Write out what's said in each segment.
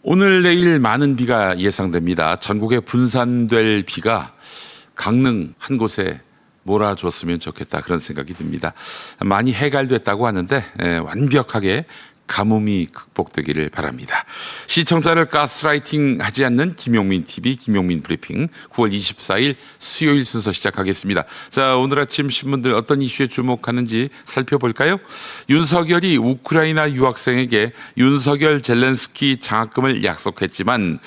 오늘 내일 많은 비가 예상됩니다. 전국에 분산될 비가 강릉 한 곳에 몰아줬으면 좋겠다, 그런 생각이 듭니다. 많이 해갈됐다고 하는데 완벽하게 가뭄이 극복되기를 바랍니다. 시청자를 가스라이팅 하지 않는 김용민 TV 김용민 브리핑 9월 24일 수요일 순서 시작하겠습니다. 자, 오늘 아침 신문들 어떤 이슈에 주목하는지 살펴볼까요? 윤석열이 우크라이나 유학생에게 윤석열 젤렌스키 장학금을 약속했지만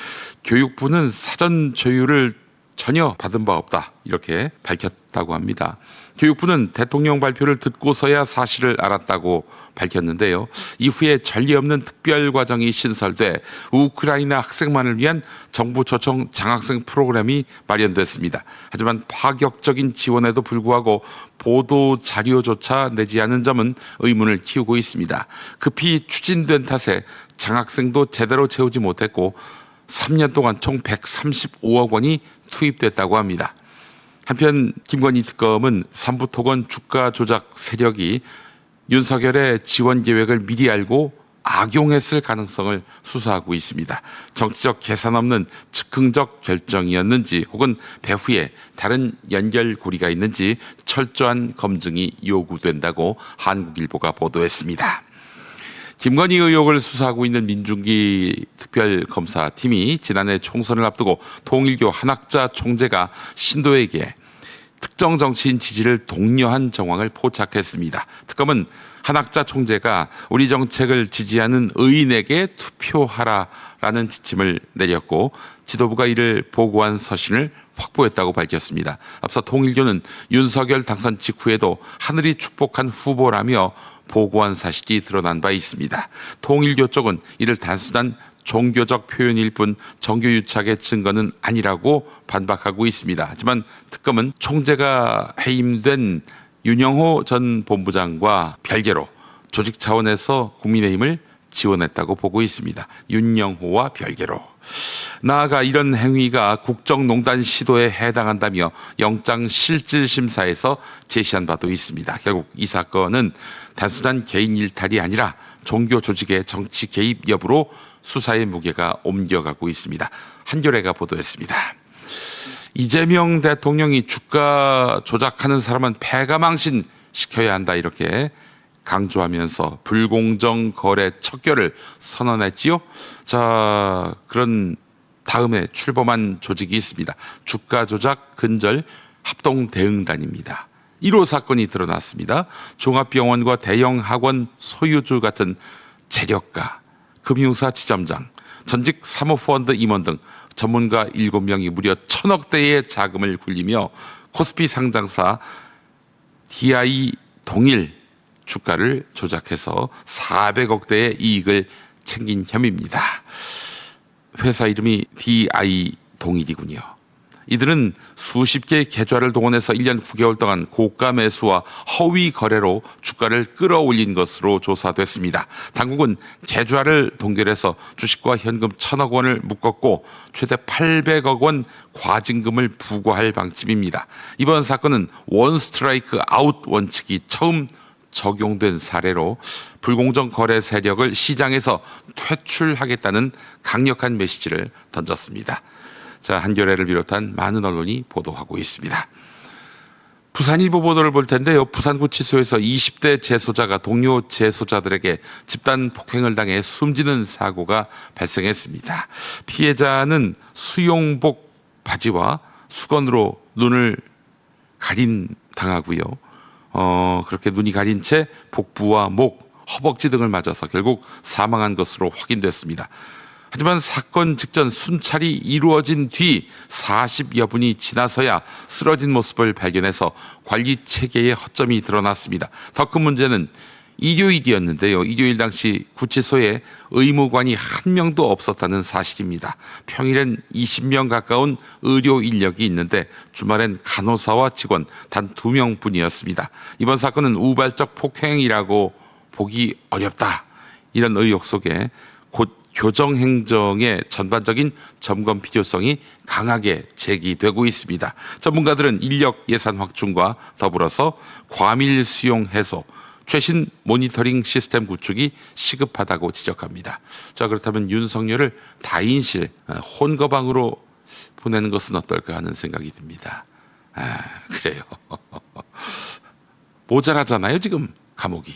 교육부는 사전 조율을 전혀 받은 바 없다, 이렇게 밝혔다고 합니다. 교육부는 대통령 발표를 듣고서야 사실을 알았다고 밝혔는데요. 이후에 전례 없는 특별 과정이 신설돼 우크라이나 학생만을 위한 정부 초청 장학생 프로그램이 마련됐습니다. 하지만 파격적인 지원에도 불구하고 보도 자료조차 내지 않은 점은 의문을 키우고 있습니다. 급히 추진된 탓에 장학생도 제대로 채우지 못했고 3년 동안 총 135억 원이 투입됐다고 합니다. 한편 김건희 특검은 삼부토건 주가 조작 세력이 윤석열의 지원 계획을 미리 알고 악용했을 가능성을 수사하고 있습니다. 정치적 계산 없는 즉흥적 결정이었는지 혹은 배후에 다른 연결고리가 있는지 철저한 검증이 요구된다고 한국일보가 보도했습니다. 김건희 의혹을 수사하고 있는 민중기 특별검사팀이 지난해 총선을 앞두고 통일교 한학자 총재가 신도에게 특정 정치인 지지를 독려한 정황을 포착했습니다. 특검은 한학자 총재가 우리 정책을 지지하는 의인에게 투표하라라는 지침을 내렸고 지도부가 이를 보고한 서신을 확보했다고 밝혔습니다. 앞서 통일교는 윤석열 당선 직후에도 하늘이 축복한 후보라며 보고한 사실이 드러난 바 있습니다. 통일교 쪽은 이를 단순한 종교적 표현일 뿐 정교유착의 증거는 아니라고 반박하고 있습니다. 하지만 특검은 총재가 해임된 윤영호 전 본부장과 별개로 조직 차원에서 국민의힘을 지원했다고 보고 있습니다. 윤영호와 별개로. 나아가 이런 행위가 국정농단 시도에 해당한다며 영장실질심사에서 제시한 바도 있습니다. 결국 이 사건은 단순한 개인 일탈이 아니라 종교 조직의 정치 개입 여부로 수사의 무게가 옮겨가고 있습니다. 한겨레가 보도했습니다. 이재명 대통령이 주가 조작하는 사람은 패가망신 시켜야 한다, 이렇게 강조하면서 불공정 거래 척결을 선언했지요. 자, 그런 다음에 출범한 조직이 있습니다. 주가 조작 근절 합동대응단입니다. 1호 사건이 드러났습니다. 종합병원과 대형 학원 소유주 같은 재력가, 금융사 지점장, 전직 사모펀드 임원 등 전문가 7명이 무려 1,000억대의 자금을 굴리며 코스피 상장사 DI 동일 주가를 조작해서 400억대의 이익을 챙긴 혐의입니다. 회사 이름이 DI 동일이군요. 이들은 수십 개의 계좌를 동원해서 1년 9개월 동안 고가 매수와 허위 거래로 주가를 끌어올린 것으로 조사됐습니다. 당국은 계좌를 동결해서 주식과 현금 1,000억 원을 묶었고 최대 800억 원 과징금을 부과할 방침입니다. 이번 사건은 원 스트라이크 아웃 원칙이 처음 적용된 사례로 불공정 거래 세력을 시장에서 퇴출하겠다는 강력한 메시지를 던졌습니다. 자, 한겨레를 비롯한 많은 언론이 보도하고 있습니다. 부산일보 보도를 볼 텐데요. 부산구치소에서 20대 재소자가 동료 재소자들에게 집단 폭행을 당해 숨지는 사고가 발생했습니다. 피해자는 수용복 바지와 수건으로 눈을 당하고요. 그렇게 눈이 가린 채 복부와 목, 허벅지 등을 맞아서 결국 사망한 것으로 확인됐습니다. 하지만 사건 직전 순찰이 이루어진 뒤 40여 분이 지나서야 쓰러진 모습을 발견해서 관리 체계의 허점이 드러났습니다. 더 큰 문제는 일요일이었는데요. 일요일 당시 구치소에 의무관이 한 명도 없었다는 사실입니다. 평일엔 20명 가까운 의료 인력이 있는데 주말엔 간호사와 직원 단 2명뿐이었습니다. 이번 사건은 우발적 폭행이라고 보기 어렵다, 이런 의혹 속에 곧 교정행정의 전반적인 점검 필요성이 강하게 제기되고 있습니다. 전문가들은 인력 예산 확충과 더불어서 과밀 수용 해소, 최신 모니터링 시스템 구축이 시급하다고 지적합니다. 자, 그렇다면 윤석열을 다인실, 혼거방으로 보내는 것은 어떨까 하는 생각이 듭니다. 그래요. 모자라잖아요, 지금 감옥이.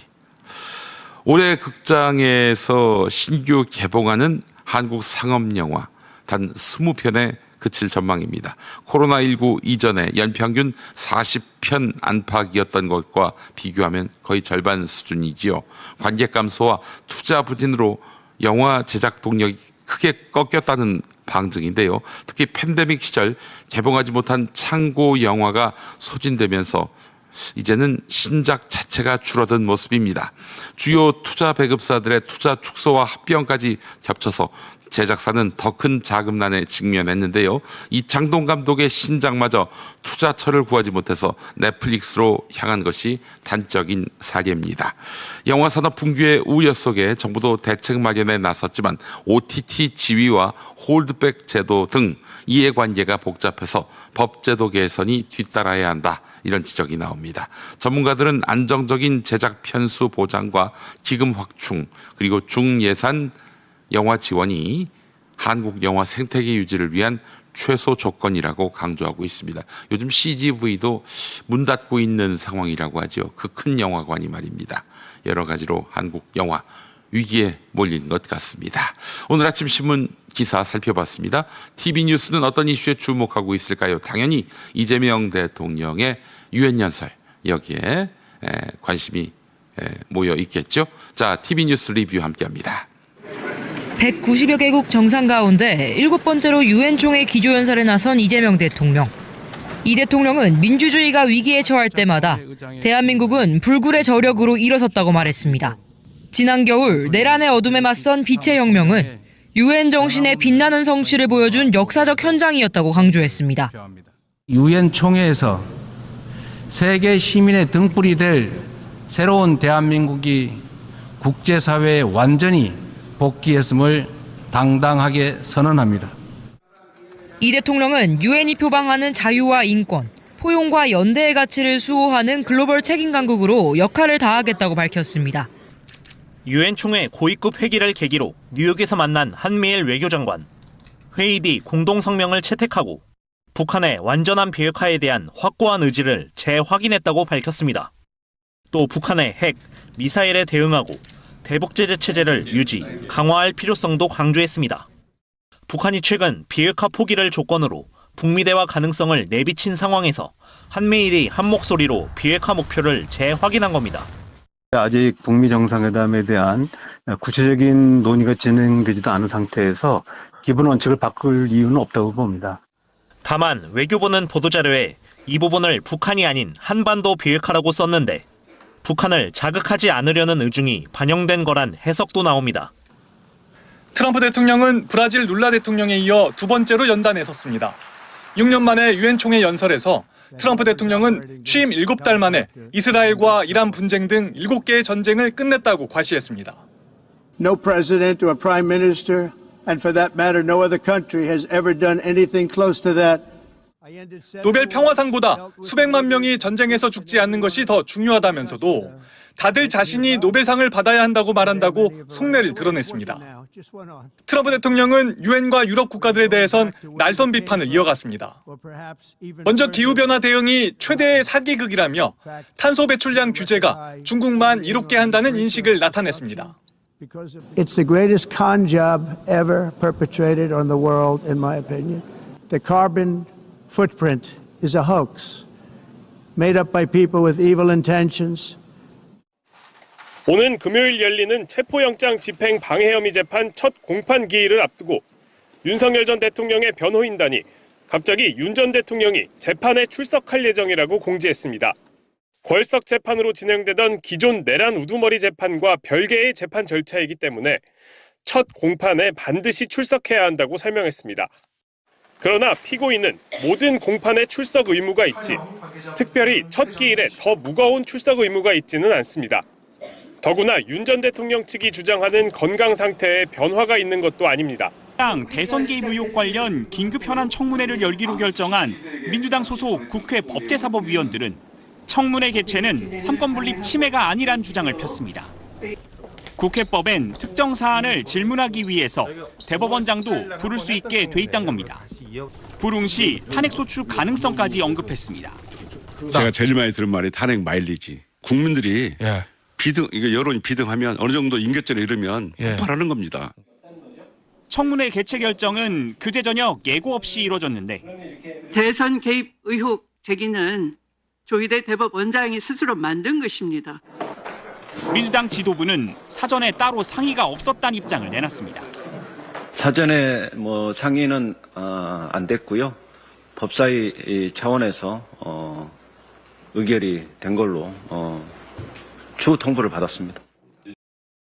올해 극장에서 신규 개봉하는 한국 상업 영화 단 20편에 그칠 전망입니다. 코로나19 이전에 연평균 40편 안팎이었던 것과 비교하면 거의 절반 수준이지요. 관객 감소와 투자 부진으로 영화 제작 동력이 크게 꺾였다는 방증인데요. 특히 팬데믹 시절 개봉하지 못한 창고 영화가 소진되면서 이제는 신작 자체가 줄어든 모습입니다. 주요 투자 배급사들의 투자 축소와 합병까지 겹쳐서 제작사는 더 큰 자금난에 직면했는데요. 이창동 감독의 신작마저 투자처를 구하지 못해서 넷플릭스로 향한 것이 단적인 사례입니다. 영화산업 붕괴의 우려 속에 정부도 대책 마련에 나섰지만 OTT 지위와 홀드백 제도 등 이해관계가 복잡해서 법제도 개선이 뒤따라야 한다. 이런 지적이 나옵니다. 전문가들은 안정적인 제작 편수 보장과 기금 확충 그리고 중예산 영화 지원이 한국 영화 생태계 유지를 위한 최소 조건이라고 강조하고 있습니다. 요즘 CGV도 문 닫고 있는 상황이라고 하죠. 그 큰 영화관이 말입니다. 여러 가지로 한국 영화 위기에 몰린 것 같습니다. 오늘 아침 신문 기사 살펴봤습니다. TV뉴스는 어떤 이슈에 주목하고 있을까요? 당연히 이재명 대통령의 유엔 연설 여기에 관심이 모여 있겠죠. 자, TV뉴스 리뷰 함께합니다. 190여 개국 정상 가운데 7번째로 유엔 총회 기조연설에 나선 이재명 대통령. 이 대통령은 민주주의가 위기에 처할 때마다 대한민국은 불굴의 저력으로 일어섰다고 말했습니다. 지난 겨울 내란의 어둠에 맞선 빛의 혁명은 유엔 정신의 빛나는 성취를 보여준 역사적 현장이었다고 강조했습니다. 유엔 총회에서 세계 시민의 등불이 될 새로운 대한민국이 국제사회에 완전히 복귀했음을 당당하게 선언합니다. 이 대통령은 유엔이 표방하는 자유와 인권, 포용과 연대의 가치를 수호하는 글로벌 책임 강국으로 역할을 다하겠다고 밝혔습니다. 유엔 총회 고위급 회기를 계기로 뉴욕에서 만난 한미일 외교장관. 회의 뒤 공동성명을 채택하고 북한의 완전한 비핵화에 대한 확고한 의지를 재확인했다고 밝혔습니다. 또 북한의 핵, 미사일에 대응하고 대북제재 체제를 유지, 강화할 필요성도 강조했습니다. 북한이 최근 비핵화 포기를 조건으로 북미 대화 가능성을 내비친 상황에서 한미일이 한 목소리로 비핵화 목표를 재확인한 겁니다. 아직 북미 정상회담에 대한 구체적인 논의가 진행되지도 않은 상태에서 기본 원칙을 바꿀 이유는 없다고 봅니다. 다만 외교부는 보도자료에 이 부분을 북한이 아닌 한반도 비핵화라고 썼는데 북한을 자극하지 않으려는 의중이 반영된 거란 해석도 나옵니다. 트럼프 대통령은 브라질 룰라 대통령에 이어 두 번째로 연단에 섰습니다. 6년 만에 유엔 총회 연설에서 트럼프 대통령은 취임 7달 만에 이스라엘과 이란 분쟁 등 7개의 전쟁을 끝냈다고 과시했습니다. No president or prime minister, and for that matter no other country has ever done anything close to that. 노벨 평화상보다 수백만 명이 전쟁에서 죽지 않는 것이 더 중요하다면서도 다들 자신이 노벨상을 받아야 한다고 말한다고 속내를 드러냈습니다. 트럼프 대통령은 유엔과 유럽 국가들에 대해선 날선 비판을 이어갔습니다. 먼저 기후변화 대응이 최대의 사기극이라며 탄소 배출량 규제가 중국만 이롭게 한다는 인식을 나타냈습니다. It's the greatest con job ever perpetrated on the world, in my opinion. The carbon footprint is a hoax made up by people with evil intentions. 오는 금요일 열리는 체포영장 집행 방해 혐의 재판 첫 공판 기일을 앞두고 윤석열 전 대통령의 변호인단이 갑자기 윤 전 대통령이 재판에 출석할 예정이라고 공지했습니다. 궐석 재판으로 진행되던 기존 내란 우두머리 재판과 별개의 재판 절차이기 때문에 첫 공판에 반드시 출석해야 한다고 설명했습니다. 그러나 피고인은 모든 공판에 출석 의무가 있지 특별히 첫 기일에 더 무거운 출석 의무가 있지는 않습니다. 더구나 윤 전 대통령 측이 주장하는 건강 상태에 변화가 있는 것도 아닙니다. 대선 개입 의혹 관련 긴급 현안 청문회를 열기로 결정한 민주당 소속 국회 법제사법위원들은 청문회 개최는 삼권 분립 침해가 아니란 주장을 폈습니다. 국회법엔 특정 사안을 질문하기 위해서 대법원장도 부를 수 있게 돼 있단 겁니다. 불응 시 탄핵 소추 가능성까지 언급했습니다. 제가 제일 많이 들은 말이 탄핵 마일리지. 국민들이 비등, 이게 여론이 비등하면 어느 정도 임계점에 이르면 폭발하는 겁니다. 청문회 개최 결정은 그제 저녁 예고 없이 이뤄졌는데 대선 개입 의혹 제기는 조희대 대법원장이 스스로 만든 것입니다. 민주당 지도부는 사전에 따로 상의가 없었다는 입장을 내놨습니다. 사전에 상의는 안 됐고요. 법사위 차원에서 의결이 된 걸로 추후 통보를 받았습니다.